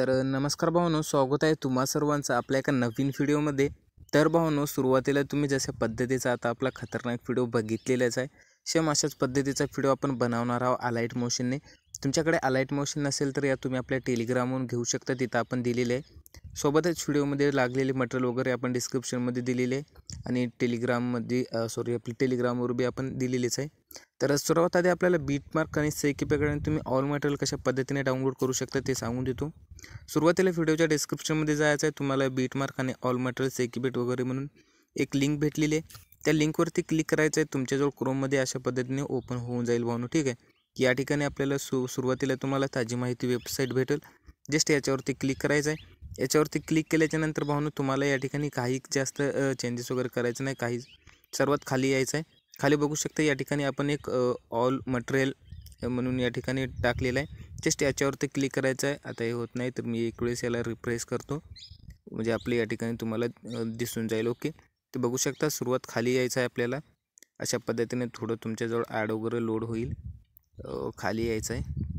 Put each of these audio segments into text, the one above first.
तर नमस्कार भावांनो, स्वागत आहे तुम्हा सर्वांचं आपल्या एका नवीन व्हिडिओमध्ये। तर भावांनो, सुरुवातीला तुम्ही जशा पद्धतीचा आता आपला खतरनाक व्हिडिओ बघितलेलाच आहे, सेम अशाच पद्धतीचा व्हिडिओ आपण बनवणार आहोत अलाइट मोशनने। तुमच्याकडे अलाइट मोशन नसेल तर या तुम्ही आपल्या टेलिग्रामवरून घेऊ शकता, तिथं आपण दिलेले आहे। सोबतच व्हिडिओमध्ये लागलेले मटेरियल वगैरे आपण डिस्क्रिप्शनमध्ये दिलेले आहे आणि टेलिग्राममध्ये आपल्या टेलिग्रामवर बी आपण दिलेलेच आहे। तर सर्वात आधी आपल्याला बीटमार्क आणि सेकीपॅकडे तुम्ही ऑल मटेरियल कशा पद्धतीने डाउनलोड करू शकता ते सांगून देतो। सुरुवातीला व्हिडिओच्या डिस्क्रिप्शनमध्ये जायचं आहे, तुम्हाला बीटमार्क आणि ऑल मटेरियल सेकीबेट वगैरे म्हणून एक लिंक भेटलेली आहे। त्या लिंकवरती क्लिक करायचं आहे, तुमच्याजवळ क्रोममध्ये अशा पद्धतीने ओपन होऊन जाईल भावनो, ठीक आहे। या ठिकाणी आपल्याला सुरुवातीला तुम्हाला ताजी माहिती वेबसाईट भेटेल, जस्ट याच्यावरती क्लिक करायचं आहे। याच्यावरती क्लिक केल्याच्यानंतर भावनो तुम्हाला या ठिकाणी काही जास्त चेंजेस वगैरे करायचं नाही, काही सर्वात खाली यायचं आहे। खाली बघू शकता या ठिकाणी आपण एक ऑल मटेरियल म्हणून या ठिकाणी टाकलेलं आहे, जस्ट याच्यावरती क्लिक करायचं आहे। आता हे होत नाही तर मी एक वेळेस याला रिफ्रेश करतो, म्हणजे आपले या ठिकाणी तुम्हाला दिसून जाईल। ओके, ते बघू शकता सुरुवात खाली यायचं आहे आपल्याला, अशा पद्धतीने थोडं तुमच्याजवळ ॲड वगैरे लोड होईल, खाली यायचं आहे।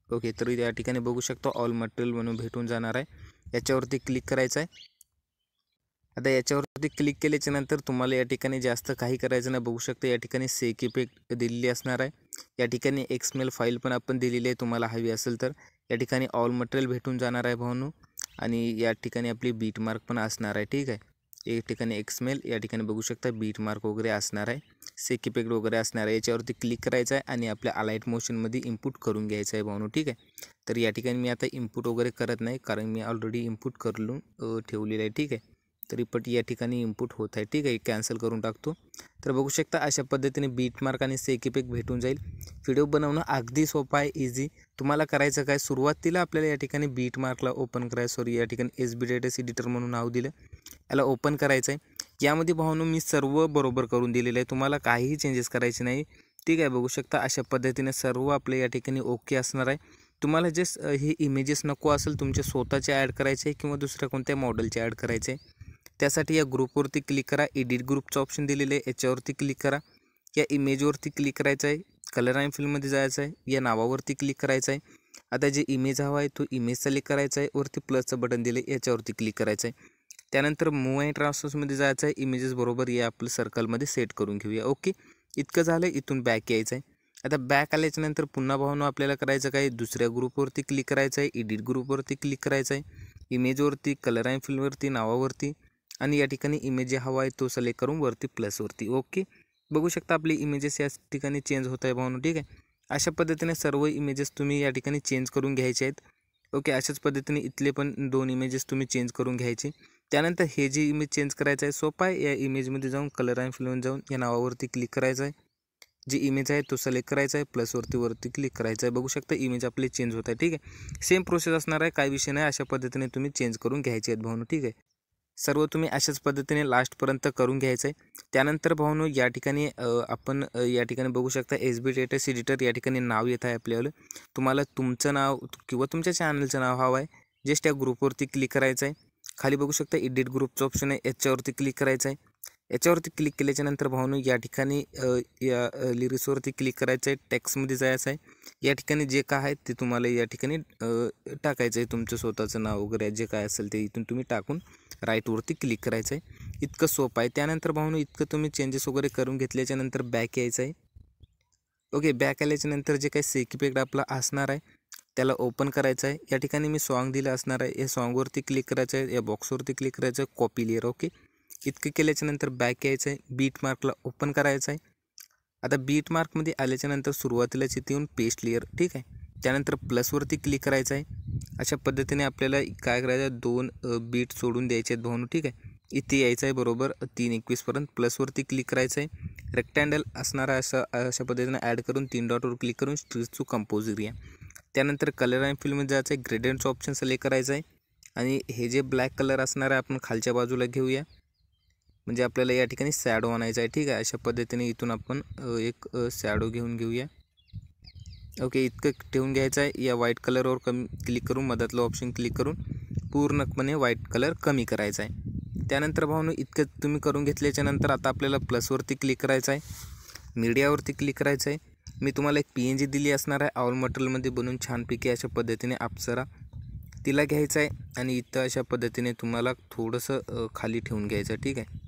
ओके, तर या ठिकाणी बघू शकता ऑल मटेरियल म्हणून भेटून जाणार आहे, याच्यावरती क्लिक करायचं आहे। आता याच्यावरती क्लिक केल्याच्या नंतर तुम्हाला या ठिकाणी जास्त काही करायचं नाही, बघू शकता या ठिकाणी सेकीपॅक दिलेली असणार आहे। या ठिकाणी एक्सएमएल फाईल पण आपण दिलेली आहे, तुम्हाला हवी असेल तर। या ठिकाणी ऑल मटेरियल भेटून जाणार आहे भावनो, आणि या ठिकाणी आपली बीटमार्क पण असणार आहे, ठीक आहे। या ठिकाणी एक्सएमएल, या ठिकाणी बघू शकता बीटमार्क वगैरे असणार आहे, सेकीपॅक वगैरे असणार आहे। याच्यावरती क्लिक करायचं आहे आणि आपल्या अलाइट मोशनमध्ये इनपुट करून घ्यायचं आहे भावनो, ठीक आहे। तर या ठिकाणी मी आता इनपुट वगैरे करत नाही, कारण मी ऑलरेडी इनपुट करून ठेवलेलं आहे, ठीक आहे। तरी पण या ठिकाणी इनपुट होत आहे, ठीक आहे, कॅन्सल करून टाकतो। तर बघू शकता अशा पद्धतीने बीटमार्क आणि सेकीपॅक भेटून जाईल। व्हिडिओ बनवणं अगदी सोपं आहे, इझी। तुम्हाला करायचं काय, सुरुवातीला आपल्याला या ठिकाणी बीटमार्कला ओपन करायचं, या ठिकाणी एसबी डेटा एडिटर म्हणून नाव दिलं, याला ओपन करायचं आहे। यामध्ये भावनो मी सर्व बरोबर करून दिलेलं आहे, तुम्हाला काहीही चेंजेस करायचे नाही, ठीक आहे। बघू शकता अशा पद्धतीने सर्व आपले या ठिकाणी ओके असणार आहे। तुम्हाला जे हे इमेजेस नको असेल तुमचे स्वतःचे ॲड करायचे किंवा दुसऱ्या कोणत्या मॉडेलचे ॲड करायचे, त्यासाठी या ग्रुपवरती क्लिक करा, एडिट ग्रुपचं ऑप्शन दिलेलं आहे, याच्यावरती क्लिक करा। या इमेजवरती क्लिक करायचं आहे, कलर अँड फिलमध्ये जायचं आहे, या नावावरती क्लिक करायचं आहे। आता जे इमेज हवा आहे तो इमेज सिलेक्ट करायचा आहे, वरती प्लसचं बटन दिलं आहे, याच्यावरती क्लिक करायचं आहे। त्यानंतर मूव अँड ट्रान्सफर्समध्ये जायचं आहे, इमेजेस बरोबर या आपलं सर्कलमध्ये सेट करून घेऊया। ओके, इतकं झालं, इथून बॅक यायचं आहे। आता बॅक आल्याच्यानंतर पुन्हा भावनो आपल्याला करायचं काय, दुसऱ्या ग्रुपवरती क्लिक करायचं आहे, एडिट ग्रुपवरती क्लिक करायचं आहे, इमेजवरती, कलर अँड फिलवरती, नावावरती, आणि या ठिकाणी इमेज जे हवा आहे तो सिलेक्ट करून वरती प्लसवरती। ओके, बघू शकता आपली इमेजेस या ठिकाणी चेंज होत आहे भावनो, ठीक आहे। अशा पद्धतीने सर्व इमेजेस तुम्ही या ठिकाणी चेंज करून घ्यायचे आहेत। ओके, अशाच पद्धतीने इथले पण 2 इमेजेस तुम्ही चेंज करून घ्यायचे। त्यानंतर हे जे इमेज चेंज करायचं आहे सोपं आहे, या इमेजमध्ये जाऊन कलर अँड फिलमध्ये जाऊन या नावावरती क्लिक करायचं आहे, जी इमेज आहे तो सिलेक्ट करायचा आहे, प्लसवरती क्लिक करायचं आहे। बघू शकता इमेज आपली चेंज होत आहे, ठीक आहे। सेम प्रोसेस असणार आहे, काही विषय नाही, अशा पद्धतीने तुम्ही चेंज करून घ्यायचे आहेत भावनो, ठीक आहे। सर्व तुम्ही अशाच पद्धतीने लास्टपर्यंत करून घ्यायचं आहे। त्यानंतर भावनो या ठिकाणी आपण या ठिकाणी बघू शकता एसबी डेटा एडिटर या ठिकाणी नाव येत आहे आपल्याला। तुम्हाला तुमचं नाव किंवा तुमच्या चॅनलचं नाव हवं आहे, जस्ट या ग्रुपवरती क्लिक करायचं आहे। खाली बघू शकता एडिट ग्रुपचं ऑप्शन आहे, याच्यावरती क्लिक करायचं आहे। याच्यावरती क्लिक केल्याच्यानंतर भावनो या ठिकाणी या लिरिक्सवरती क्लिक करायचं आहे, टेक्स्टमध्ये जायचं आहे। या ठिकाणी जे काय आहे ते तुम्हाला या ठिकाणी टाकायचं आहे, तुमचं स्वतःचं नाव वगैरे जे काय असेल ते इथून तुम्ही टाकून राईटवरती क्लिक करायचं आहे। इतकं सोपं आहे। त्यानंतर भावनो इतकं तुम्ही चेंजेस वगैरे करून घेतल्याच्यानंतर बॅक यायचं आहे। ओके, बॅक आल्याच्यानंतर जे काही सेकीपॅक आपला असणार आहे त्याला ओपन करायचं आहे। या ठिकाणी मी सॉन्ग दिलं असणार आहे, या सॉन्गवरती क्लिक करायचं आहे, या बॉक्सवरती क्लिक करायचं आहे, कॉपी लेयर। ओके, इतकं केल्याच्यानंतर बॅक यायचं आहे, बीटमार्कला ओपन करायचं आहे। आता बीटमार्कमध्ये आल्याच्यानंतर सुरुवातीलाच इथे येऊन पेस्ट लेयर, ठीक आहे। त्यानंतर प्लसवरती क्लिक करायचं आहे। अशा पद्धतीने आपल्याला काय करायचं आहे, 2 बीट सोडून द्यायचे आहेत भावनो, ठीक आहे। इथे यायचं आहे बरोबर 3:21 पर्यंत, प्लसवरती क्लिक करायचं आहे। रेक्टँगल असणारा अशा पद्धतीने ॲड करून 3 डॉटवर क्लिक करून स्ट्रीट टू कंपोज एरिया। त्यानंतर कलर अँड फिलमध्ये जायचं आहे, ग्रेडियंटचं ऑप्शन सिलेक्ट करायचं आहे, आणि हे जे ब्लॅक कलर असणार आहे आपण खालच्या बाजूला घेऊया, म्हणजे आपल्याला या ठिकाणी शॅडो आणायचा आहे, ठीक आहे। अशा पद्धतीने इथून आपण एक शॅडो घेऊया। ओके, इतकं ठेवून घ्यायचं आहे। या व्हाईट कलरवर क्लिक करून मधातलं ऑप्शन क्लिक करून पूर्णपणे व्हाईट कलर कमी करायचा आहे। त्यानंतर भावनो इतकं तुम्ही करून घेतल्याच्यानंतर आता आपल्याला प्लसवरती क्लिक करायचं आहे, मीडियावरती क्लिक करायचं आहे। मी तुम्हाला एक PNG दिली असणार आहे ऑल मटेरियलमध्ये बनवून छानपैकी अशा पद्धतीने अप्सरा, तिला घ्यायचं आहे आणि इथं अशा पद्धतीने तुम्हाला थोडंसं खाली ठेवून घ्यायचं आहे, ठीक आहे.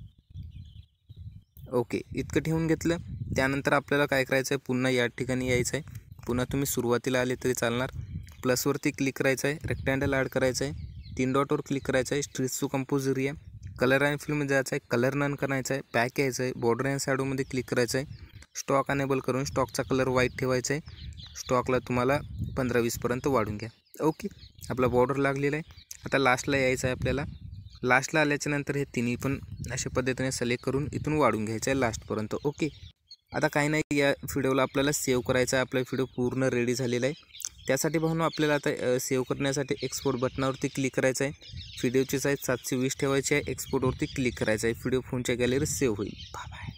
ओके, इतकं ठेवून घेतलं. त्यानंतर आपल्याला काय करायचं आहे, पुन्हा या ठिकाणी यायचं आहे. पुन्हा तुम्ही सुरुवातीला आले तरी चालणार. प्लसवरती क्लिक करायचं आहे, रेक्टँगल ॲड करायचं आहे, 3 डॉटवर क्लिक करायचं आहे, streets to compose area, colour and फिलमध्ये जायचं आहे, कलर नन करायचं आहे, पॅक यायचं आहे, बॉर्डर अँड शॅडोमध्ये क्लिक करायचं आहे, स्टॉक अनेबल करून स्टॉकचा कलर व्हाईट ठेवायचा आहे. स्टॉकला तुम्हाला 15-20पर्यंत वाढून घ्या. ओके, आपला बॉर्डर लागलेला आहे. आता लास्टला यायचं आहे आपल्याला. लास्टला आल्याच्या नंतर हे तिन्ही पण अशा पद्धतीने सिलेक्ट करून इथून वाढून घ्यायचं आहे लास्टपर्यंत. ओके, आता काही नाही, या व्हिडिओला आपल्याला सेव्ह करायचा आहे. आपला व्हिडिओ पूर्ण रेडी झालेला आहे. त्यासाठी भावनो आपल्याला आता सेव्ह करण्यासाठी एक्सपोर्ट बटनावरती क्लिक करायचं आहे. व्हिडिओची साईज 720 ठेवायची आहे. एक्सपोर्टवरती क्लिक करायचं आहे. व्हिडिओ फोनच्या गॅलरीत सेव्ह होईल. Bye bye.